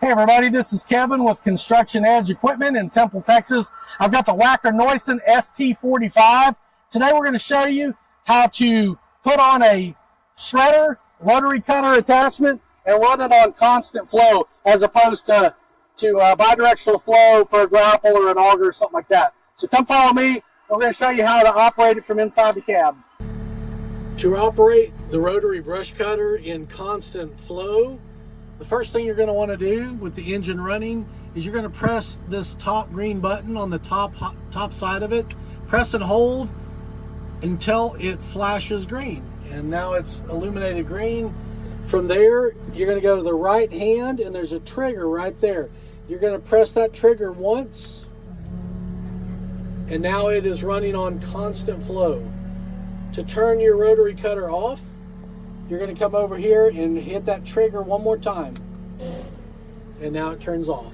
Hey everybody, this is Kevin with Construction Edge Equipment in Temple, Texas. I've got the Wacker Neuson ST45. Today we're going to show you how to put on a shredder, rotary cutter attachment, and run it on constant flow as opposed to bidirectional flow for a grapple or an auger or something like that. So come follow me. We're going to show you how to operate it from inside the cab. To operate the rotary brush cutter in constant flow, the first thing you're going to want to do with the engine running is you're going to press this top green button on the top side of it. Press and hold until it flashes green. And now it's illuminated green. From there, you're going to go to the right hand and there's a trigger right there. You're going to press that trigger once and now it is running on constant flow. To turn your rotary cutter off, you're going to come over here and hit that trigger one more time. And now it turns off.